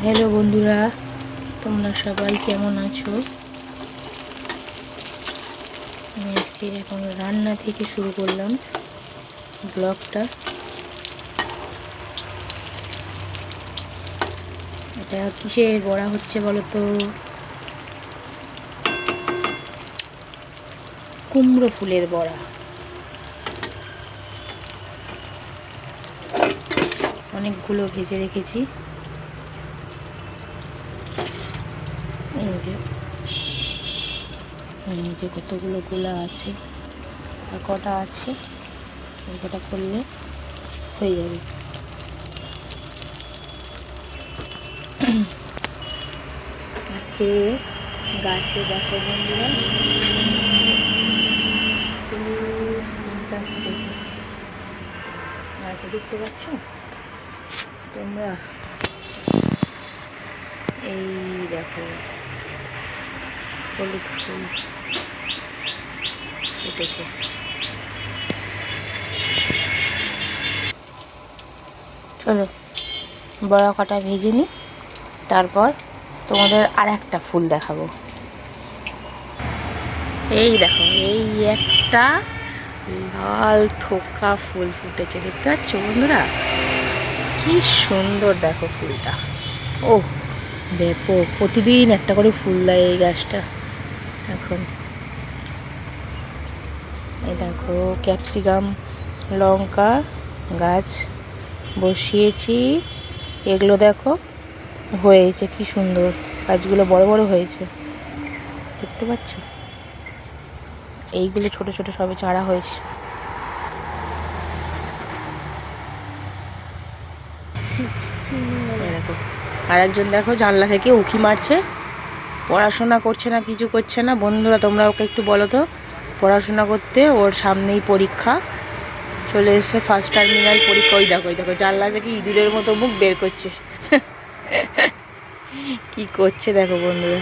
Hello বন্ধুরা, তোমরা সবাই কেমন আছো? আমি আজকে এখন রান্না থেকে শুরু করলাম ব্লগটা। এটা কিসের বড়া হচ্ছে বলো তো? কুমড়ো ফুলের বড়া। অনেকগুলো ভেজে রেখেছি। এই যে কতগুলো গোলা আছে, আর কটা আছে, এই কটা করলে হয়ে যাবে। আজকে গাছে দেখো বন্ধুরা, ফুলটা ফুটেছে। আর দেখতে পাচ্ছ তোমরা? এই দেখো হলুদ ফুল ফুটেছে। চলো বড়া কটা ভেজে নিই, তারপর তোমাদের আর একটা ফুল দেখাবো। এই দেখো, এই একটা লাল থোকা ফুল ফুটেছে, দেখতে পাচ্ছ বন্ধুরা? কি সুন্দর দেখো ফুলটা। ও ব্যাপক, প্রতিদিন একটা করে ফুল দেয় এই গাছটা। এখন এই দেখো ক্যাপসিকাম লঙ্কা গাছ বসিয়েছি, এগুলো দেখো হয়েছে কি সুন্দর, গাছগুলো বড় বড় হয়েছে, দেখতে পাচ্ছ? এইগুলো ছোট ছোট সবে চারা হয়েছে। দেখো আর একজন দেখো জানলা থেকে উঁকি মারছে, পড়াশোনা করছে না, কিছু করছে না। বন্ধুরা তোমরা ওকে একটু বলো তো পড়াশোনা করতে, ওর সামনেই পরীক্ষা চলে এসে, ফার্স্ট টার্মিনাল পরীক্ষা। ওই দেখো, ওই দেখো জানলা থেকে ইঁদুরের মতো মুখ বের করছে। কি করছে দেখো বন্ধুরা।